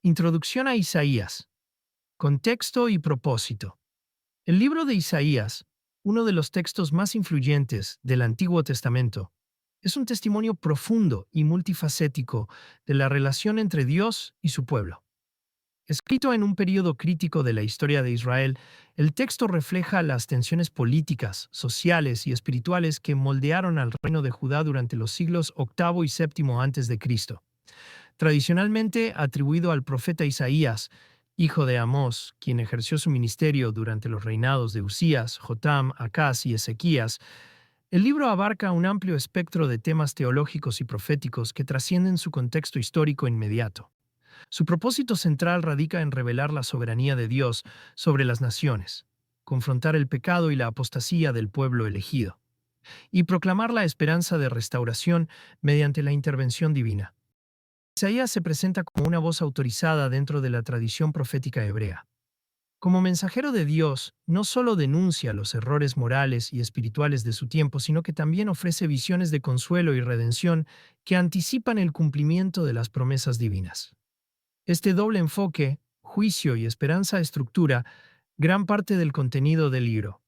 Introducción a Isaías. Contexto y propósito. El libro de Isaías, uno de los textos más influyentes del Antiguo Testamento, es un testimonio profundo y multifacético de la relación entre Dios y su pueblo. Escrito en un período crítico de la historia de Israel, el texto refleja las tensiones políticas, sociales y espirituales que moldearon al reino de Judá durante los siglos octavo y séptimo antes de Cristo. Tradicionalmente atribuido al profeta Isaías, hijo de Amós, quien ejerció su ministerio durante los reinados de Usías, Jotam, Acaz y Ezequías, el libro abarca un amplio espectro de temas teológicos y proféticos que trascienden su contexto histórico inmediato. Su propósito central radica en revelar la soberanía de Dios sobre las naciones, confrontar el pecado y la apostasía del pueblo elegido, y proclamar la esperanza de restauración mediante la intervención divina. Isaías se presenta como una voz autorizada dentro de la tradición profética hebrea. Como mensajero de Dios, no solo denuncia los errores morales y espirituales de su tiempo, sino que también ofrece visiones de consuelo y redención que anticipan el cumplimiento de las promesas divinas. Este doble enfoque, juicio y esperanza, estructura gran parte del contenido del libro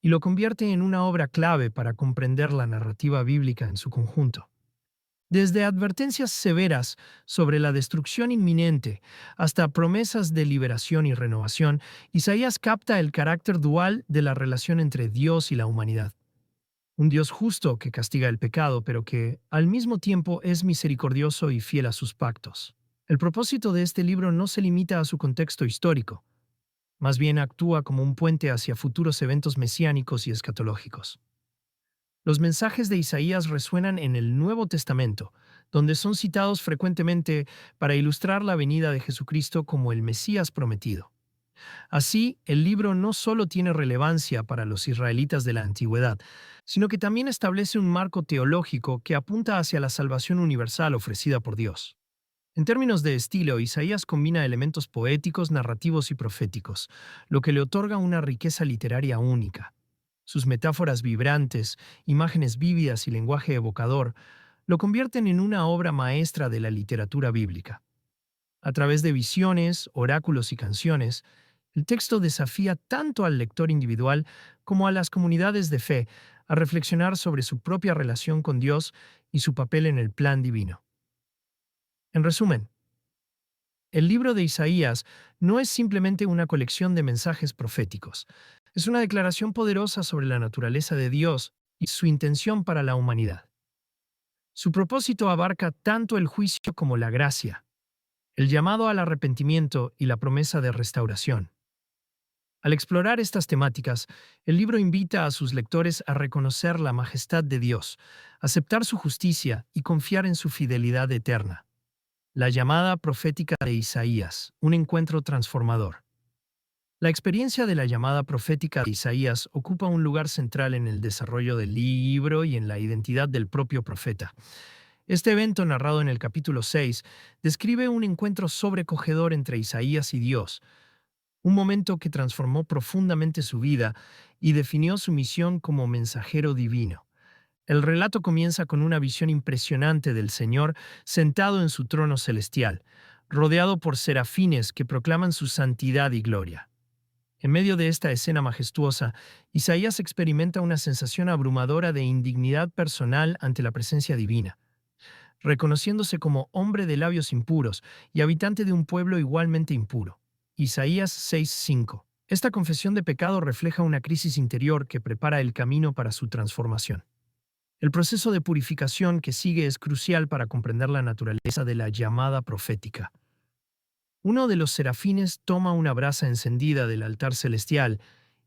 y lo convierte en una obra clave para comprender la narrativa bíblica en su conjunto. Desde advertencias severas sobre la destrucción inminente hasta promesas de liberación y renovación, Isaías capta el carácter dual de la relación entre Dios y la humanidad. Un Dios justo que castiga el pecado, pero que, al mismo tiempo, es misericordioso y fiel a sus pactos. El propósito de este libro no se limita a su contexto histórico, más bien actúa como un puente hacia futuros eventos mesiánicos y escatológicos. Los mensajes de Isaías resuenan en el Nuevo Testamento, donde son citados frecuentemente para ilustrar la venida de Jesucristo como el Mesías prometido. Así, el libro no solo tiene relevancia para los israelitas de la antigüedad, sino que también establece un marco teológico que apunta hacia la salvación universal ofrecida por Dios. En términos de estilo, Isaías combina elementos poéticos, narrativos y proféticos, lo que le otorga una riqueza literaria única. Sus metáforas vibrantes, imágenes vívidas y lenguaje evocador lo convierten en una obra maestra de la literatura bíblica. A través de visiones, oráculos y canciones, el texto desafía tanto al lector individual como a las comunidades de fe a reflexionar sobre su propia relación con Dios y su papel en el plan divino. En resumen, el libro de Isaías no es simplemente una colección de mensajes proféticos. Es una declaración poderosa sobre la naturaleza de Dios y su intención para la humanidad. Su propósito abarca tanto el juicio como la gracia, el llamado al arrepentimiento y la promesa de restauración. Al explorar estas temáticas, el libro invita a sus lectores a reconocer la majestad de Dios, aceptar su justicia y confiar en su fidelidad eterna. La llamada profética de Isaías, un encuentro transformador. La experiencia de la llamada profética de Isaías ocupa un lugar central en el desarrollo del libro y en la identidad del propio profeta. Este evento, narrado en el capítulo 6, describe un encuentro sobrecogedor entre Isaías y Dios, un momento que transformó profundamente su vida y definió su misión como mensajero divino. El relato comienza con una visión impresionante del Señor sentado en su trono celestial, rodeado por serafines que proclaman su santidad y gloria. En medio de esta escena majestuosa, Isaías experimenta una sensación abrumadora de indignidad personal ante la presencia divina, reconociéndose como hombre de labios impuros y habitante de un pueblo igualmente impuro. Isaías 6:5. Esta confesión de pecado refleja una crisis interior que prepara el camino para su transformación. El proceso de purificación que sigue es crucial para comprender la naturaleza de la llamada profética. Uno de los serafines toma una brasa encendida del altar celestial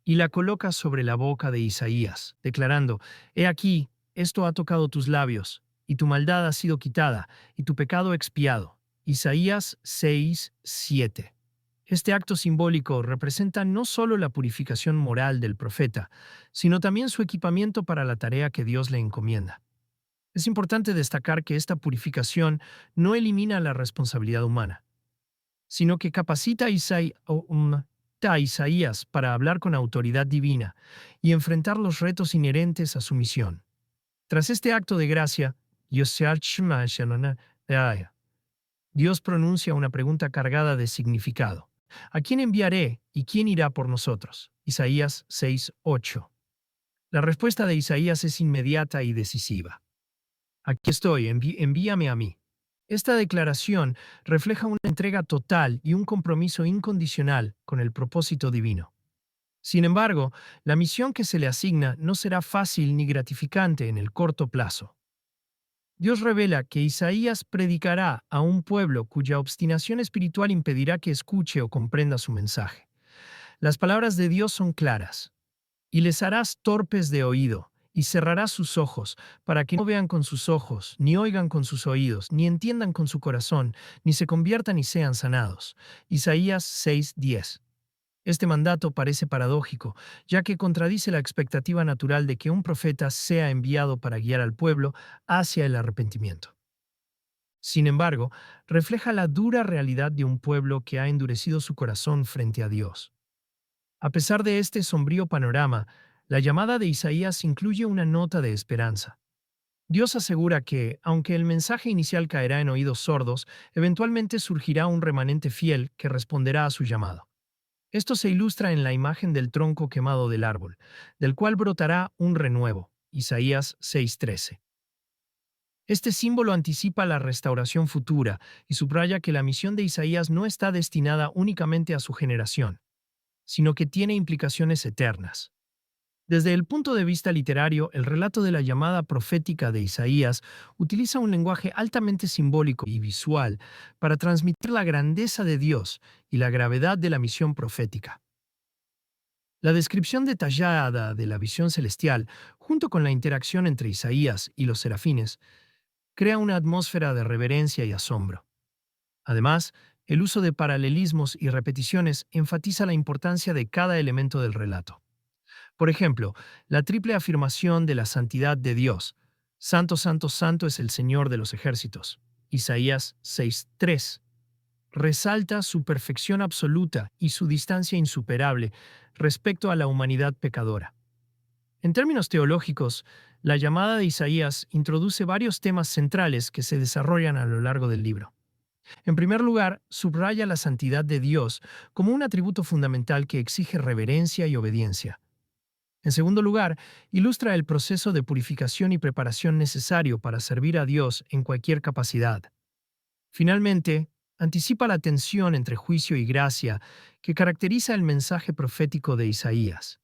y la coloca sobre la boca de Isaías, declarando: «He aquí, esto ha tocado tus labios, y tu maldad ha sido quitada, y tu pecado expiado». Isaías 6:7. Este acto simbólico representa no solo la purificación moral del profeta, sino también su equipamiento para la tarea que Dios le encomienda. Es importante destacar que esta purificación no elimina la responsabilidad humana, sino que capacita a Isaías para hablar con autoridad divina y enfrentar los retos inherentes a su misión. Tras este acto de gracia, Dios pronuncia una pregunta cargada de significado. ¿A quién enviaré y quién irá por nosotros? Isaías 6:8. La respuesta de Isaías es inmediata y decisiva. Aquí estoy, envíame a mí. Esta declaración refleja una entrega total y un compromiso incondicional con el propósito divino. Sin embargo, la misión que se le asigna no será fácil ni gratificante en el corto plazo. Dios revela que Isaías predicará a un pueblo cuya obstinación espiritual impedirá que escuche o comprenda su mensaje. Las palabras de Dios son claras. Y les harás torpes de oído, y cerrarás sus ojos, para que no vean con sus ojos, ni oigan con sus oídos, ni entiendan con su corazón, ni se conviertan y sean sanados. Isaías 6:10. Este mandato parece paradójico, ya que contradice la expectativa natural de que un profeta sea enviado para guiar al pueblo hacia el arrepentimiento. Sin embargo, refleja la dura realidad de un pueblo que ha endurecido su corazón frente a Dios. A pesar de este sombrío panorama, la llamada de Isaías incluye una nota de esperanza. Dios asegura que, aunque el mensaje inicial caerá en oídos sordos, eventualmente surgirá un remanente fiel que responderá a su llamado. Esto se ilustra en la imagen del tronco quemado del árbol, del cual brotará un renuevo. Isaías 6:13. Este símbolo anticipa la restauración futura y subraya que la misión de Isaías no está destinada únicamente a su generación, sino que tiene implicaciones eternas. Desde el punto de vista literario, el relato de la llamada profética de Isaías utiliza un lenguaje altamente simbólico y visual para transmitir la grandeza de Dios y la gravedad de la misión profética. La descripción detallada de la visión celestial, junto con la interacción entre Isaías y los serafines, crea una atmósfera de reverencia y asombro. Además, el uso de paralelismos y repeticiones enfatiza la importancia de cada elemento del relato. Por ejemplo, la triple afirmación de la santidad de Dios. Santo, santo, santo es el Señor de los ejércitos. Isaías 6:3. Resalta su perfección absoluta y su distancia insuperable respecto a la humanidad pecadora. En términos teológicos, la llamada de Isaías introduce varios temas centrales que se desarrollan a lo largo del libro. En primer lugar, subraya la santidad de Dios como un atributo fundamental que exige reverencia y obediencia. En segundo lugar, ilustra el proceso de purificación y preparación necesario para servir a Dios en cualquier capacidad. Finalmente, anticipa la tensión entre juicio y gracia que caracteriza el mensaje profético de Isaías.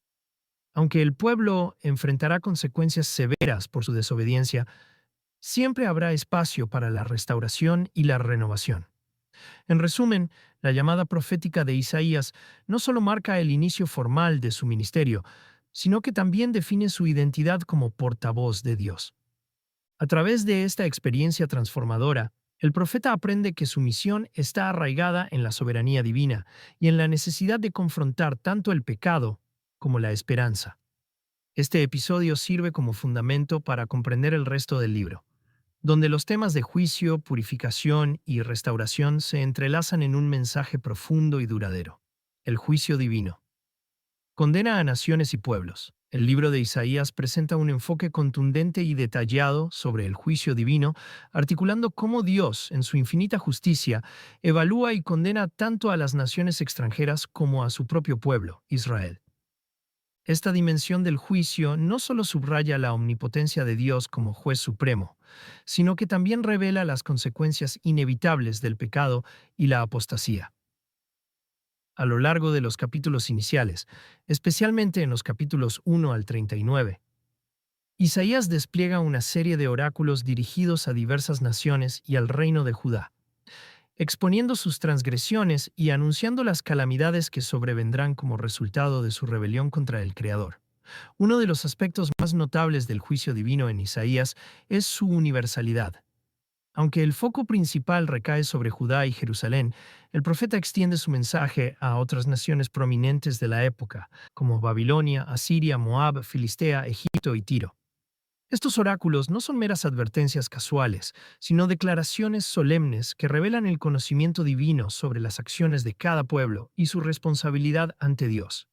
Aunque el pueblo enfrentará consecuencias severas por su desobediencia, siempre habrá espacio para la restauración y la renovación. En resumen, la llamada profética de Isaías no solo marca el inicio formal de su ministerio, sino que también define su identidad como portavoz de Dios. A través de esta experiencia transformadora, el profeta aprende que su misión está arraigada en la soberanía divina y en la necesidad de confrontar tanto el pecado como la esperanza. Este episodio sirve como fundamento para comprender el resto del libro, donde los temas de juicio, purificación y restauración se entrelazan en un mensaje profundo y duradero: el juicio divino. Condena a naciones y pueblos. El libro de Isaías presenta un enfoque contundente y detallado sobre el juicio divino, articulando cómo Dios, en su infinita justicia, evalúa y condena tanto a las naciones extranjeras como a su propio pueblo, Israel. Esta dimensión del juicio no solo subraya la omnipotencia de Dios como juez supremo, sino que también revela las consecuencias inevitables del pecado y la apostasía. A lo largo de los capítulos iniciales, especialmente en los capítulos 1 al 39, Isaías despliega una serie de oráculos dirigidos a diversas naciones y al reino de Judá, exponiendo sus transgresiones y anunciando las calamidades que sobrevendrán como resultado de su rebelión contra el Creador. Uno de los aspectos más notables del juicio divino en Isaías es su universalidad. Aunque el foco principal recae sobre Judá y Jerusalén, el profeta extiende su mensaje a otras naciones prominentes de la época, como Babilonia, Asiria, Moab, Filistea, Egipto y Tiro. Estos oráculos no son meras advertencias casuales, sino declaraciones solemnes que revelan el conocimiento divino sobre las acciones de cada pueblo y su responsabilidad ante Dios.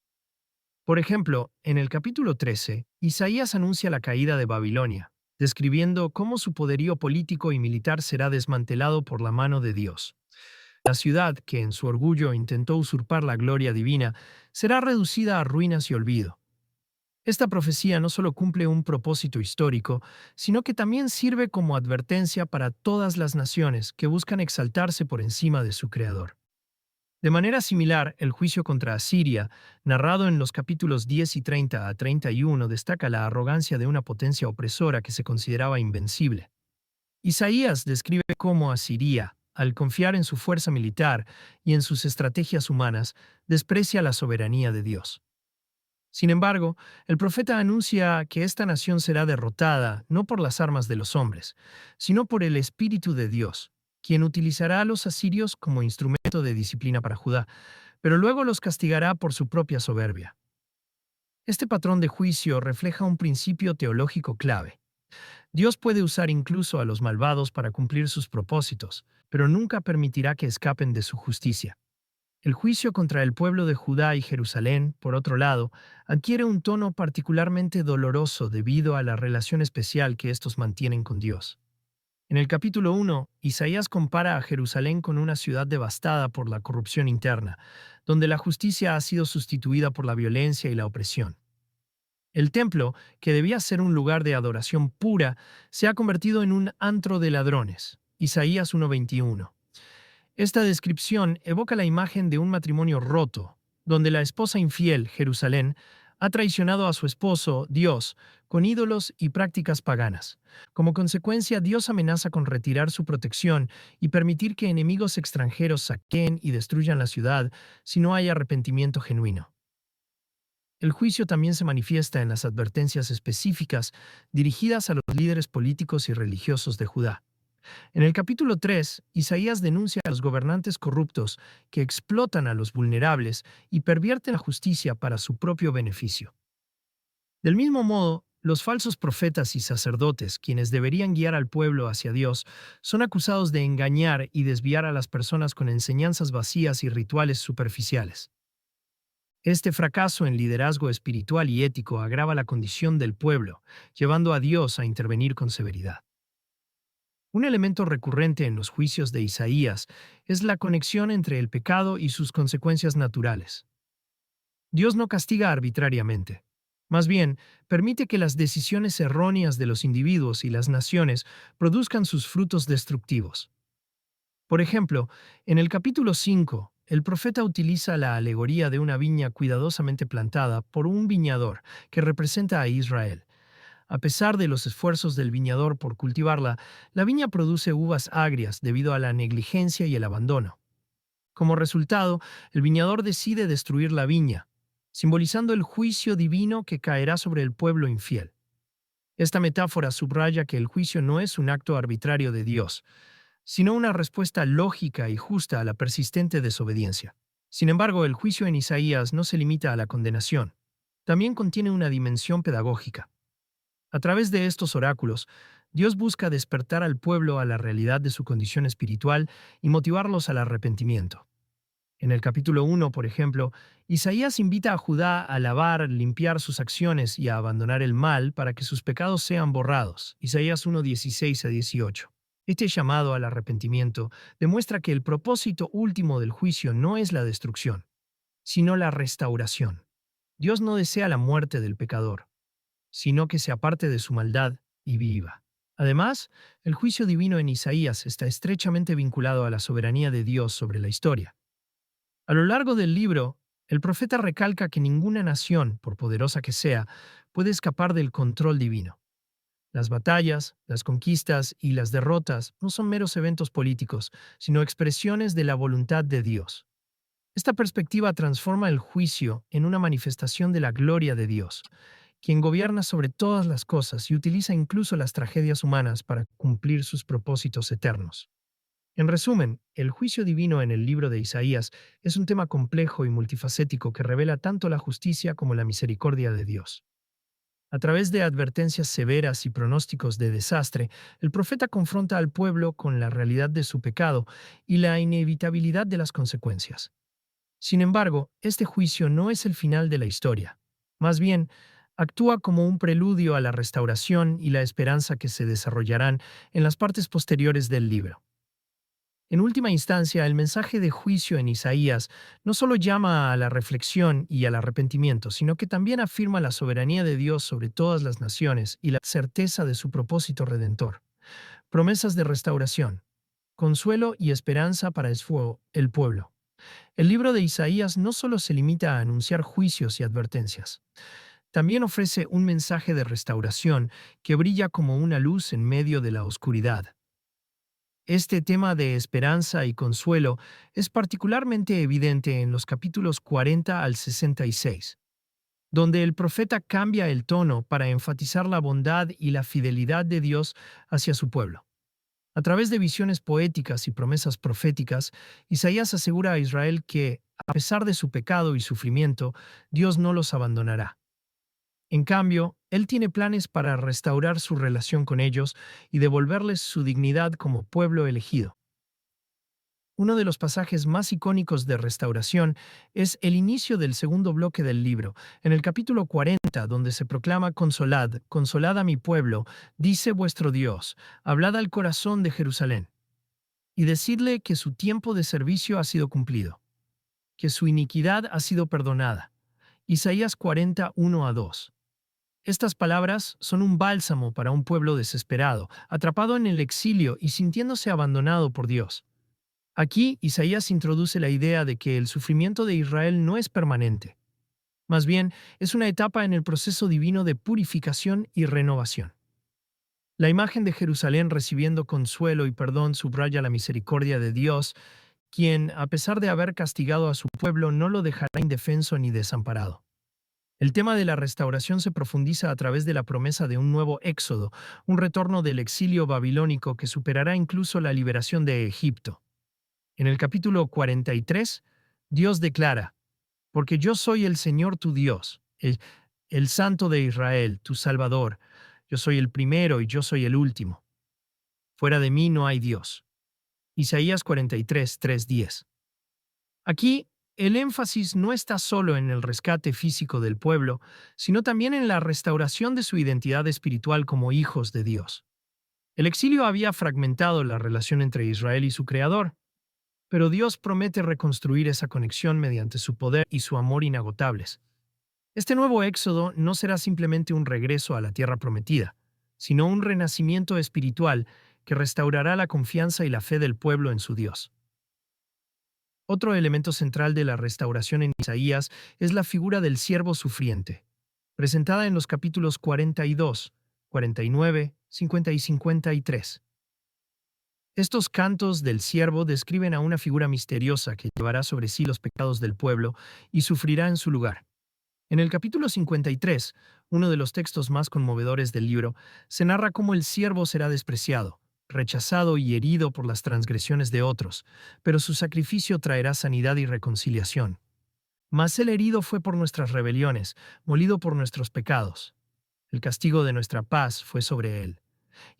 Por ejemplo, en el capítulo 13, Isaías anuncia la caída de Babilonia, describiendo cómo su poderío político y militar será desmantelado por la mano de Dios. La ciudad, que en su orgullo intentó usurpar la gloria divina, será reducida a ruinas y olvido. Esta profecía no solo cumple un propósito histórico, sino que también sirve como advertencia para todas las naciones que buscan exaltarse por encima de su Creador. De manera similar, el juicio contra Asiria, narrado en los capítulos 10 y 30 a 31, destaca la arrogancia de una potencia opresora que se consideraba invencible. Isaías describe cómo Asiria, al confiar en su fuerza militar y en sus estrategias humanas, desprecia la soberanía de Dios. Sin embargo, el profeta anuncia que esta nación será derrotada no por las armas de los hombres, sino por el Espíritu de Dios, quien utilizará a los asirios como instrumento de disciplina para Judá, pero luego los castigará por su propia soberbia. Este patrón de juicio refleja un principio teológico clave. Dios puede usar incluso a los malvados para cumplir sus propósitos, pero nunca permitirá que escapen de su justicia. El juicio contra el pueblo de Judá y Jerusalén, por otro lado, adquiere un tono particularmente doloroso debido a la relación especial que estos mantienen con Dios. En el capítulo 1, Isaías compara a Jerusalén con una ciudad devastada por la corrupción interna, donde la justicia ha sido sustituida por la violencia y la opresión. El templo, que debía ser un lugar de adoración pura, se ha convertido en un antro de ladrones. Isaías 1:21. Esta descripción evoca la imagen de un matrimonio roto, donde la esposa infiel, Jerusalén, ha traicionado a su esposo, Dios, con ídolos y prácticas paganas. Como consecuencia, Dios amenaza con retirar su protección y permitir que enemigos extranjeros saqueen y destruyan la ciudad si no hay arrepentimiento genuino. El juicio también se manifiesta en las advertencias específicas dirigidas a los líderes políticos y religiosos de Judá. En el capítulo 3, Isaías denuncia a los gobernantes corruptos que explotan a los vulnerables y pervierten la justicia para su propio beneficio. Del mismo modo, los falsos profetas y sacerdotes, quienes deberían guiar al pueblo hacia Dios, son acusados de engañar y desviar a las personas con enseñanzas vacías y rituales superficiales. Este fracaso en liderazgo espiritual y ético agrava la condición del pueblo, llevando a Dios a intervenir con severidad. Un elemento recurrente en los juicios de Isaías es la conexión entre el pecado y sus consecuencias naturales. Dios no castiga arbitrariamente. Más bien, permite que las decisiones erróneas de los individuos y las naciones produzcan sus frutos destructivos. Por ejemplo, en el capítulo 5, el profeta utiliza la alegoría de una viña cuidadosamente plantada por un viñador que representa a Israel. A pesar de los esfuerzos del viñador por cultivarla, la viña produce uvas agrias debido a la negligencia y el abandono. Como resultado, el viñador decide destruir la viña, simbolizando el juicio divino que caerá sobre el pueblo infiel. Esta metáfora subraya que el juicio no es un acto arbitrario de Dios, sino una respuesta lógica y justa a la persistente desobediencia. Sin embargo, el juicio en Isaías no se limita a la condenación. También contiene una dimensión pedagógica. A través de estos oráculos, Dios busca despertar al pueblo a la realidad de su condición espiritual y motivarlos al arrepentimiento. En el capítulo 1, por ejemplo, Isaías invita a Judá a lavar, limpiar sus acciones y a abandonar el mal para que sus pecados sean borrados. Isaías 1:16 a 18. Este llamado al arrepentimiento demuestra que el propósito último del juicio no es la destrucción, sino la restauración. Dios no desea la muerte del pecador, sino que se aparte de su maldad y viva. Además, el juicio divino en Isaías está estrechamente vinculado a la soberanía de Dios sobre la historia. A lo largo del libro, el profeta recalca que ninguna nación, por poderosa que sea, puede escapar del control divino. Las batallas, las conquistas y las derrotas no son meros eventos políticos, sino expresiones de la voluntad de Dios. Esta perspectiva transforma el juicio en una manifestación de la gloria de Dios, quien gobierna sobre todas las cosas y utiliza incluso las tragedias humanas para cumplir sus propósitos eternos. En resumen, el juicio divino en el libro de Isaías es un tema complejo y multifacético que revela tanto la justicia como la misericordia de Dios. A través de advertencias severas y pronósticos de desastre, el profeta confronta al pueblo con la realidad de su pecado y la inevitabilidad de las consecuencias. Sin embargo, este juicio no es el final de la historia. Más bien, Actúa como un preludio a la restauración y la esperanza que se desarrollarán en las partes posteriores del libro. En última instancia, el mensaje de juicio en Isaías no solo llama a la reflexión y al arrepentimiento, sino que también afirma la soberanía de Dios sobre todas las naciones y la certeza de su propósito redentor. Promesas de restauración, consuelo y esperanza para el pueblo. El libro de Isaías no solo se limita a anunciar juicios y advertencias, también ofrece un mensaje de restauración que brilla como una luz en medio de la oscuridad. Este tema de esperanza y consuelo es particularmente evidente en los capítulos 40 al 66, donde el profeta cambia el tono para enfatizar la bondad y la fidelidad de Dios hacia su pueblo. A través de visiones poéticas y promesas proféticas, Isaías asegura a Israel que, a pesar de su pecado y sufrimiento, Dios no los abandonará. En cambio, Él tiene planes para restaurar su relación con ellos y devolverles su dignidad como pueblo elegido. Uno de los pasajes más icónicos de restauración es el inicio del segundo bloque del libro, en el capítulo 40, donde se proclama: Consolad, consolad a mi pueblo, dice vuestro Dios, hablad al corazón de Jerusalén, y decidle que su tiempo de servicio ha sido cumplido, que su iniquidad ha sido perdonada. Isaías 40, 1 a 2. Estas palabras son un bálsamo para un pueblo desesperado, atrapado en el exilio y sintiéndose abandonado por Dios. Aquí, Isaías introduce la idea de que el sufrimiento de Israel no es permanente. Más bien, es una etapa en el proceso divino de purificación y renovación. La imagen de Jerusalén recibiendo consuelo y perdón subraya la misericordia de Dios, quien, a pesar de haber castigado a su pueblo, no lo dejará indefenso ni desamparado. El tema de la restauración se profundiza a través de la promesa de un nuevo éxodo, un retorno del exilio babilónico que superará incluso la liberación de Egipto. En el capítulo 43, Dios declara: Porque yo soy el Señor tu Dios, el Santo de Israel, tu Salvador. Yo soy el primero y yo soy el último. Fuera de mí no hay Dios. Isaías 43, 3-10. Aquí, el énfasis no está solo en el rescate físico del pueblo, sino también en la restauración de su identidad espiritual como hijos de Dios. El exilio había fragmentado la relación entre Israel y su Creador, pero Dios promete reconstruir esa conexión mediante su poder y su amor inagotables. Este nuevo éxodo no será simplemente un regreso a la tierra prometida, sino un renacimiento espiritual que restaurará la confianza y la fe del pueblo en su Dios. Otro elemento central de la restauración en Isaías es la figura del siervo sufriente, presentada en los capítulos 42, 49, 50 y 53. Estos cantos del siervo describen a una figura misteriosa que llevará sobre sí los pecados del pueblo y sufrirá en su lugar. En el capítulo 53, uno de los textos más conmovedores del libro, se narra cómo el siervo será despreciado, rechazado y herido por las transgresiones de otros, pero su sacrificio traerá sanidad y reconciliación. Mas el herido fue por nuestras rebeliones, molido por nuestros pecados. El castigo de nuestra paz fue sobre él,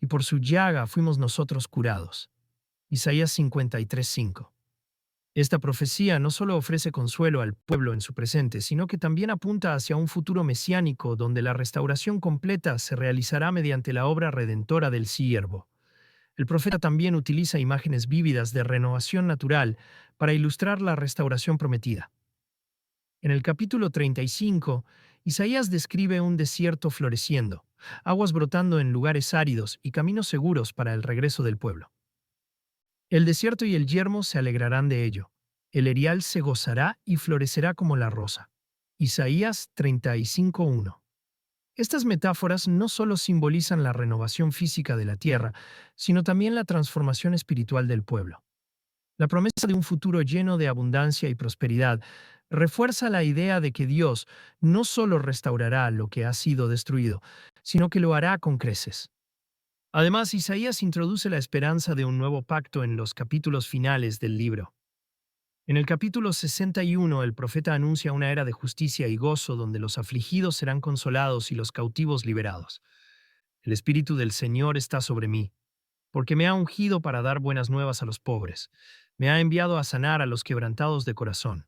y por su llaga fuimos nosotros curados. Isaías 53:5. Esta profecía no solo ofrece consuelo al pueblo en su presente, sino que también apunta hacia un futuro mesiánico donde la restauración completa se realizará mediante la obra redentora del siervo. El profeta también utiliza imágenes vívidas de renovación natural para ilustrar la restauración prometida. En el capítulo 35, Isaías describe un desierto floreciendo, aguas brotando en lugares áridos y caminos seguros para el regreso del pueblo. El desierto y el yermo se alegrarán de ello. El erial se gozará y florecerá como la rosa. Isaías 35:1. Estas metáforas no solo simbolizan la renovación física de la tierra, sino también la transformación espiritual del pueblo. La promesa de un futuro lleno de abundancia y prosperidad refuerza la idea de que Dios no solo restaurará lo que ha sido destruido, sino que lo hará con creces. Además, Isaías introduce la esperanza de un nuevo pacto en los capítulos finales del libro. En el capítulo 61, el profeta anuncia una era de justicia y gozo donde los afligidos serán consolados y los cautivos liberados. El Espíritu del Señor está sobre mí, porque me ha ungido para dar buenas nuevas a los pobres. Me ha enviado a sanar a los quebrantados de corazón,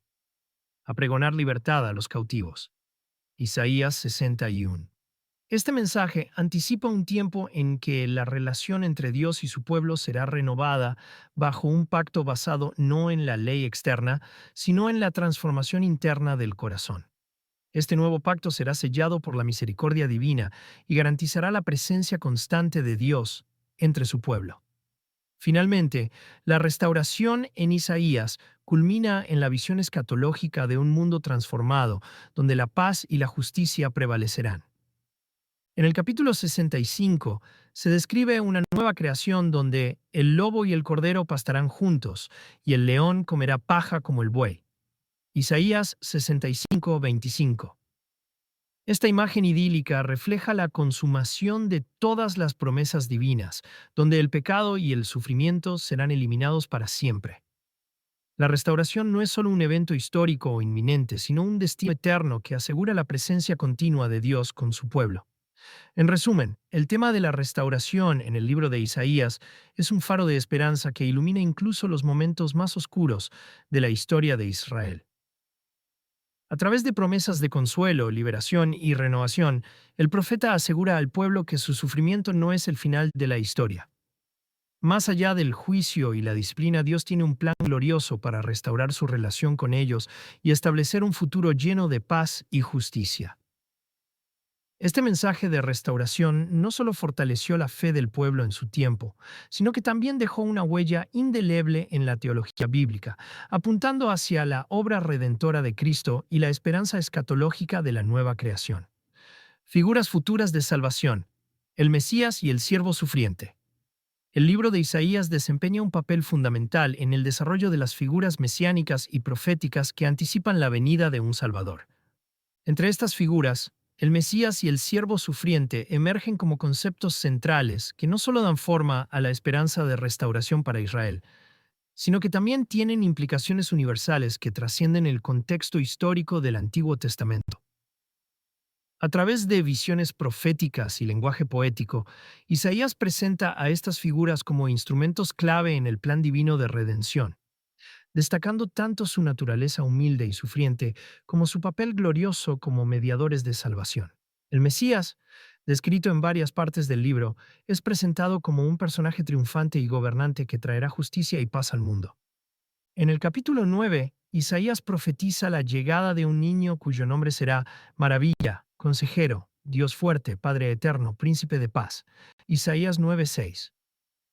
a pregonar libertad a los cautivos. Isaías 61. Este mensaje anticipa un tiempo en que la relación entre Dios y su pueblo será renovada bajo un pacto basado no en la ley externa, sino en la transformación interna del corazón. Este nuevo pacto será sellado por la misericordia divina y garantizará la presencia constante de Dios entre su pueblo. Finalmente, la restauración en Isaías culmina en la visión escatológica de un mundo transformado, donde la paz y la justicia prevalecerán. En el capítulo 65 se describe una nueva creación donde el lobo y el cordero pastarán juntos, y el león comerá paja como el buey. Isaías 65:25. Esta imagen idílica refleja la consumación de todas las promesas divinas, donde el pecado y el sufrimiento serán eliminados para siempre. La restauración no es solo un evento histórico o inminente, sino un destino eterno que asegura la presencia continua de Dios con su pueblo. En resumen, el tema de la restauración en el libro de Isaías es un faro de esperanza que ilumina incluso los momentos más oscuros de la historia de Israel. A través de promesas de consuelo, liberación y renovación, el profeta asegura al pueblo que su sufrimiento no es el final de la historia. Más allá del juicio y la disciplina, Dios tiene un plan glorioso para restaurar su relación con ellos y establecer un futuro lleno de paz y justicia. Este mensaje de restauración no solo fortaleció la fe del pueblo en su tiempo, sino que también dejó una huella indeleble en la teología bíblica, apuntando hacia la obra redentora de Cristo y la esperanza escatológica de la nueva creación. Figuras futuras de salvación: el Mesías y el siervo sufriente. El libro de Isaías desempeña un papel fundamental en el desarrollo de las figuras mesiánicas y proféticas que anticipan la venida de un Salvador. Entre estas figuras, el Mesías y el siervo sufriente emergen como conceptos centrales que no solo dan forma a la esperanza de restauración para Israel, sino que también tienen implicaciones universales que trascienden el contexto histórico del Antiguo Testamento. A través de visiones proféticas y lenguaje poético, Isaías presenta a estas figuras como instrumentos clave en el plan divino de redención, destacando tanto su naturaleza humilde y sufriente como su papel glorioso como mediadores de salvación. El Mesías, descrito en varias partes del libro, es presentado como un personaje triunfante y gobernante que traerá justicia y paz al mundo. En el capítulo 9, Isaías profetiza la llegada de un niño cuyo nombre será Maravilla, Consejero, Dios fuerte, Padre eterno, Príncipe de paz. Isaías 9:6.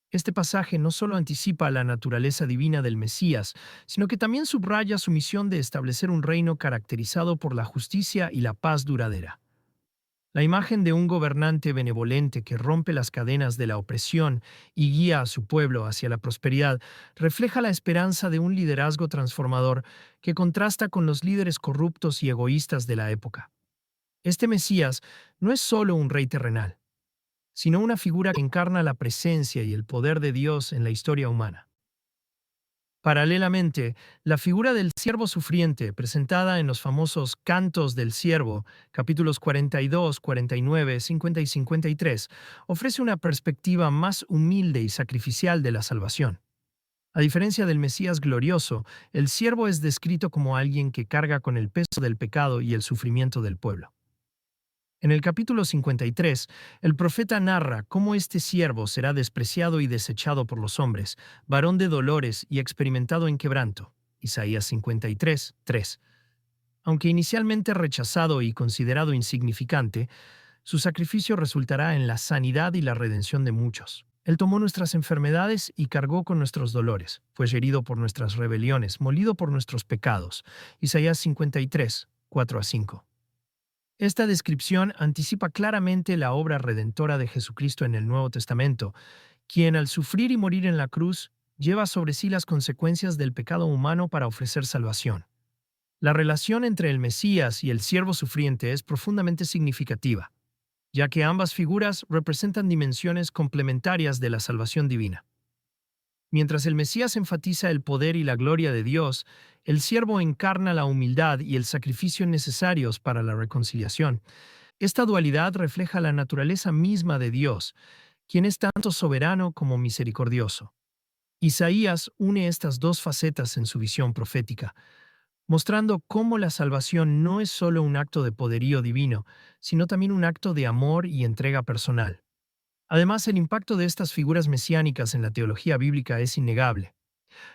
Este pasaje no solo anticipa la naturaleza divina del Mesías, sino que también subraya su misión de establecer un reino caracterizado por la justicia y la paz duradera. La imagen de un gobernante benevolente que rompe las cadenas de la opresión y guía a su pueblo hacia la prosperidad refleja la esperanza de un liderazgo transformador que contrasta con los líderes corruptos y egoístas de la época. Este Mesías no es solo un rey terrenal, sino una figura que encarna la presencia y el poder de Dios en la historia humana. Paralelamente, la figura del siervo sufriente, presentada en los famosos Cantos del Siervo, capítulos 42, 49, 50 y 53, ofrece una perspectiva más humilde y sacrificial de la salvación. A diferencia del Mesías glorioso, el siervo es descrito como alguien que carga con el peso del pecado y el sufrimiento del pueblo. En el capítulo 53, el profeta narra cómo este siervo será despreciado y desechado por los hombres, varón de dolores y experimentado en quebranto. Isaías 53, 3. Aunque inicialmente rechazado y considerado insignificante, su sacrificio resultará en la sanidad y la redención de muchos. Él tomó nuestras enfermedades y cargó con nuestros dolores. Fue herido por nuestras rebeliones, molido por nuestros pecados. Isaías 53, 4 a 5. Esta descripción anticipa claramente la obra redentora de Jesucristo en el Nuevo Testamento, quien al sufrir y morir en la cruz, lleva sobre sí las consecuencias del pecado humano para ofrecer salvación. La relación entre el Mesías y el siervo sufriente es profundamente significativa, ya que ambas figuras representan dimensiones complementarias de la salvación divina. Mientras el Mesías enfatiza el poder y la gloria de Dios, el siervo encarna la humildad y el sacrificio necesarios para la reconciliación. Esta dualidad refleja la naturaleza misma de Dios, quien es tanto soberano como misericordioso. Isaías une estas dos facetas en su visión profética, mostrando cómo la salvación no es solo un acto de poderío divino, sino también un acto de amor y entrega personal. Además, el impacto de estas figuras mesiánicas en la teología bíblica es innegable.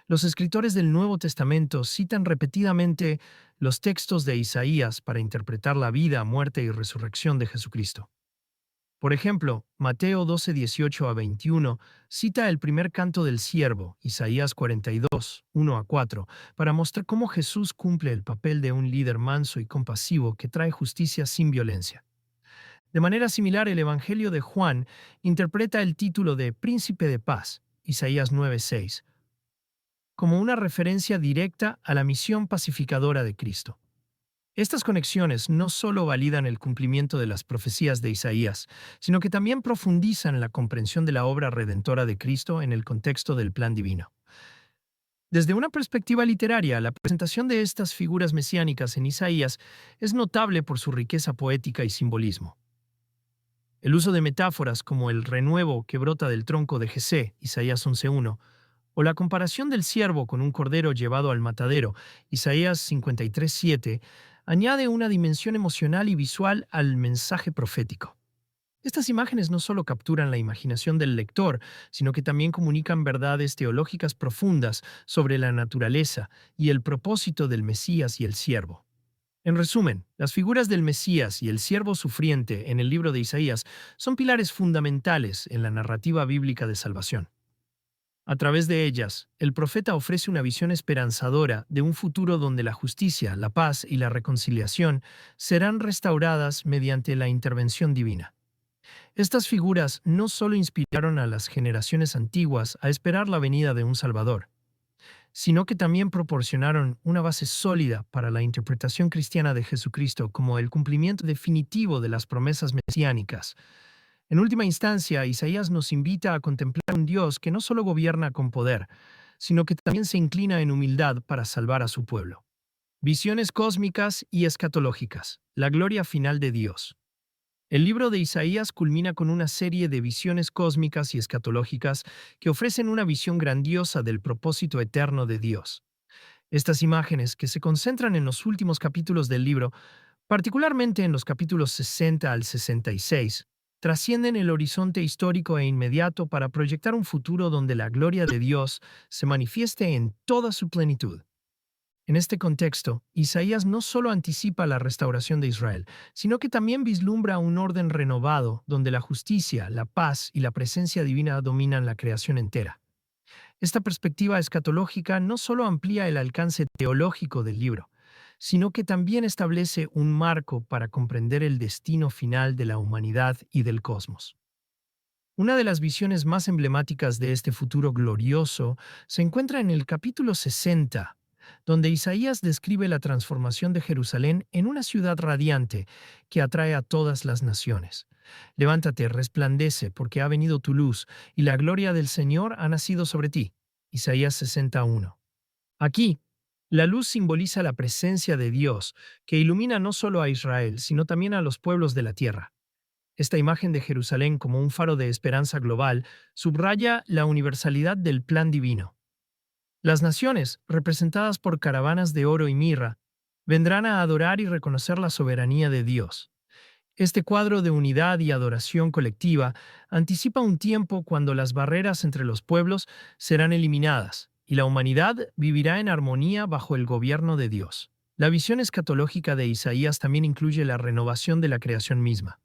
Los escritores del Nuevo Testamento citan repetidamente los textos de Isaías para interpretar la vida, muerte y resurrección de Jesucristo. Por ejemplo, Mateo 12, 18 a 21 cita el primer canto del siervo, Isaías 42, 1 a 4, para mostrar cómo Jesús cumple el papel de un líder manso y compasivo que trae justicia sin violencia. De manera similar, el Evangelio de Juan interpreta el título de Príncipe de Paz, Isaías 9, 6, como una referencia directa a la misión pacificadora de Cristo. Estas conexiones no solo validan el cumplimiento de las profecías de Isaías, sino que también profundizan la comprensión de la obra redentora de Cristo en el contexto del plan divino. Desde una perspectiva literaria, la presentación de estas figuras mesiánicas en Isaías es notable por su riqueza poética y simbolismo. El uso de metáforas como el renuevo que brota del tronco de Jesé, Isaías 11.1, o la comparación del ciervo con un cordero llevado al matadero, Isaías 53.7, añade una dimensión emocional y visual al mensaje profético. Estas imágenes no solo capturan la imaginación del lector, sino que también comunican verdades teológicas profundas sobre la naturaleza y el propósito del Mesías y el siervo. En resumen, las figuras del Mesías y el siervo sufriente en el libro de Isaías son pilares fundamentales en la narrativa bíblica de salvación. A través de ellas, el profeta ofrece una visión esperanzadora de un futuro donde la justicia, la paz y la reconciliación serán restauradas mediante la intervención divina. Estas figuras no solo inspiraron a las generaciones antiguas a esperar la venida de un Salvador, sino que también proporcionaron una base sólida para la interpretación cristiana de Jesucristo como el cumplimiento definitivo de las promesas mesiánicas. En última instancia, Isaías nos invita a contemplar un Dios que no solo gobierna con poder, sino que también se inclina en humildad para salvar a su pueblo. Visiones cósmicas y escatológicas. La gloria final de Dios. El libro de Isaías culmina con una serie de visiones cósmicas y escatológicas que ofrecen una visión grandiosa del propósito eterno de Dios. Estas imágenes, que se concentran en los últimos capítulos del libro, particularmente en los capítulos 60 al 66, trascienden el horizonte histórico e inmediato para proyectar un futuro donde la gloria de Dios se manifieste en toda su plenitud. En este contexto, Isaías no solo anticipa la restauración de Israel, sino que también vislumbra un orden renovado donde la justicia, la paz y la presencia divina dominan la creación entera. Esta perspectiva escatológica no solo amplía el alcance teológico del libro, sino que también establece un marco para comprender el destino final de la humanidad y del cosmos. Una de las visiones más emblemáticas de este futuro glorioso se encuentra en el capítulo 60, donde Isaías describe la transformación de Jerusalén en una ciudad radiante que atrae a todas las naciones. Levántate, resplandece, porque ha venido tu luz, y la gloria del Señor ha nacido sobre ti. Isaías 61. Aquí, la luz simboliza la presencia de Dios, que ilumina no solo a Israel, sino también a los pueblos de la tierra. Esta imagen de Jerusalén como un faro de esperanza global subraya la universalidad del plan divino. Las naciones, representadas por caravanas de oro y mirra, vendrán a adorar y reconocer la soberanía de Dios. Este cuadro de unidad y adoración colectiva anticipa un tiempo cuando las barreras entre los pueblos serán eliminadas y la humanidad vivirá en armonía bajo el gobierno de Dios. La visión escatológica de Isaías también incluye la renovación de la creación misma.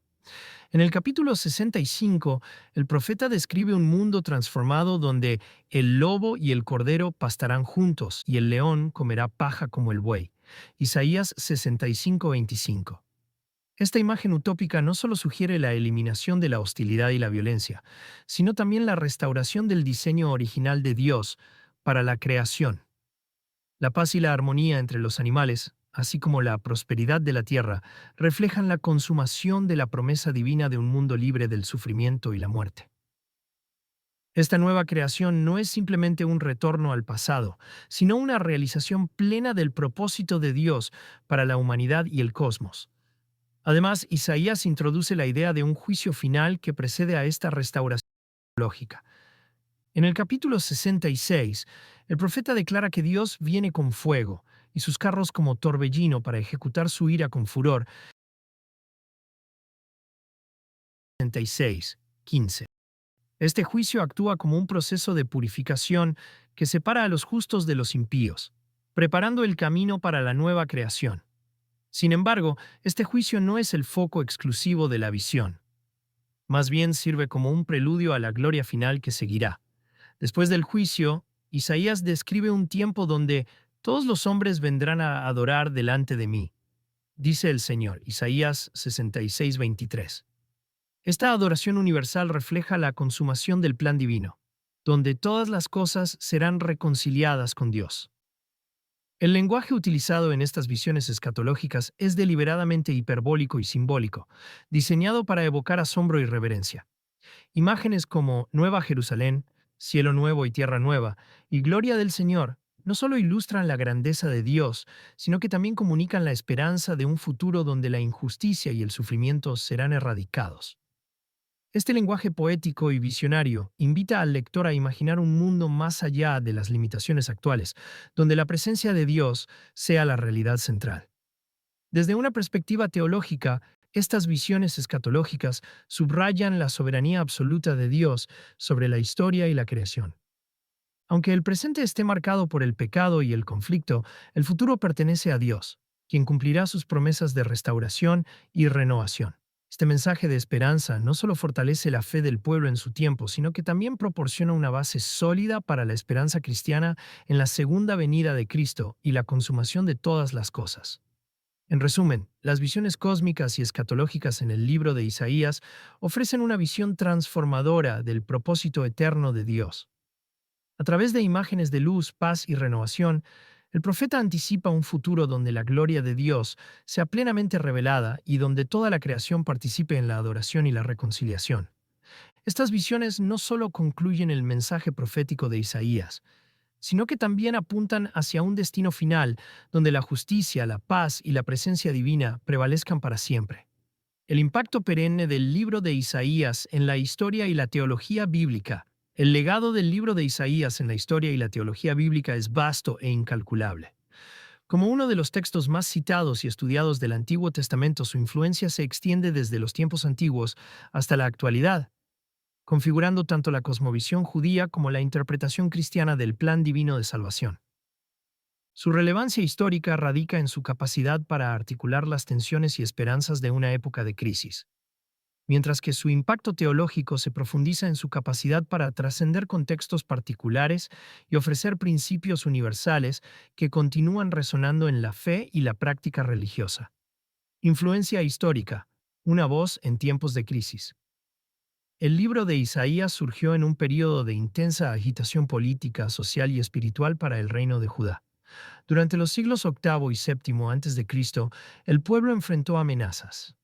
En el capítulo 65, el profeta describe un mundo transformado donde el lobo y el cordero pastarán juntos y el león comerá paja como el buey. Isaías 65:25. Esta imagen utópica no solo sugiere la eliminación de la hostilidad y la violencia, sino también la restauración del diseño original de Dios para la creación. La paz y la armonía entre los animales, así como la prosperidad de la tierra, reflejan la consumación de la promesa divina de un mundo libre del sufrimiento y la muerte. Esta nueva creación no es simplemente un retorno al pasado, sino una realización plena del propósito de Dios para la humanidad y el cosmos. Además, Isaías introduce la idea de un juicio final que precede a esta restauración lógica. En el capítulo 66, el profeta declara que Dios viene con fuego, y sus carros como torbellino para ejecutar su ira con furor. 66:15. Este juicio actúa como un proceso de purificación que separa a los justos de los impíos, preparando el camino para la nueva creación. Sin embargo, este juicio no es el foco exclusivo de la visión. Más bien sirve como un preludio a la gloria final que seguirá. Después del juicio, Isaías describe un tiempo donde todos los hombres vendrán a adorar delante de mí, dice el Señor, Isaías 66:23. Esta adoración universal refleja la consumación del plan divino, donde todas las cosas serán reconciliadas con Dios. El lenguaje utilizado en estas visiones escatológicas es deliberadamente hiperbólico y simbólico, diseñado para evocar asombro y reverencia. Imágenes como Nueva Jerusalén, cielo nuevo y tierra nueva, y gloria del Señor, no solo ilustran la grandeza de Dios, sino que también comunican la esperanza de un futuro donde la injusticia y el sufrimiento serán erradicados. Este lenguaje poético y visionario invita al lector a imaginar un mundo más allá de las limitaciones actuales, donde la presencia de Dios sea la realidad central. Desde una perspectiva teológica, estas visiones escatológicas subrayan la soberanía absoluta de Dios sobre la historia y la creación. Aunque el presente esté marcado por el pecado y el conflicto, el futuro pertenece a Dios, quien cumplirá sus promesas de restauración y renovación. Este mensaje de esperanza no solo fortalece la fe del pueblo en su tiempo, sino que también proporciona una base sólida para la esperanza cristiana en la segunda venida de Cristo y la consumación de todas las cosas. En resumen, las visiones cósmicas y escatológicas en el libro de Isaías ofrecen una visión transformadora del propósito eterno de Dios. A través de imágenes de luz, paz y renovación, el profeta anticipa un futuro donde la gloria de Dios sea plenamente revelada y donde toda la creación participe en la adoración y la reconciliación. Estas visiones no solo concluyen el mensaje profético de Isaías, sino que también apuntan hacia un destino final donde la justicia, la paz y la presencia divina prevalezcan para siempre. El impacto perenne del libro de Isaías en la historia y la teología bíblica. El legado del libro de Isaías en la historia y la teología bíblica es vasto e incalculable. Como uno de los textos más citados y estudiados del Antiguo Testamento, su influencia se extiende desde los tiempos antiguos hasta la actualidad, configurando tanto la cosmovisión judía como la interpretación cristiana del plan divino de salvación. Su relevancia histórica radica en su capacidad para articular las tensiones y esperanzas de una época de crisis, mientras que su impacto teológico se profundiza en su capacidad para trascender contextos particulares y ofrecer principios universales que continúan resonando en la fe y la práctica religiosa. Influencia histórica, una voz en tiempos de crisis. El libro de Isaías surgió en un período de intensa agitación política, social y espiritual para el reino de Judá. Durante los siglos octavo y séptimo antes de Cristo, el pueblo enfrentó amenazas.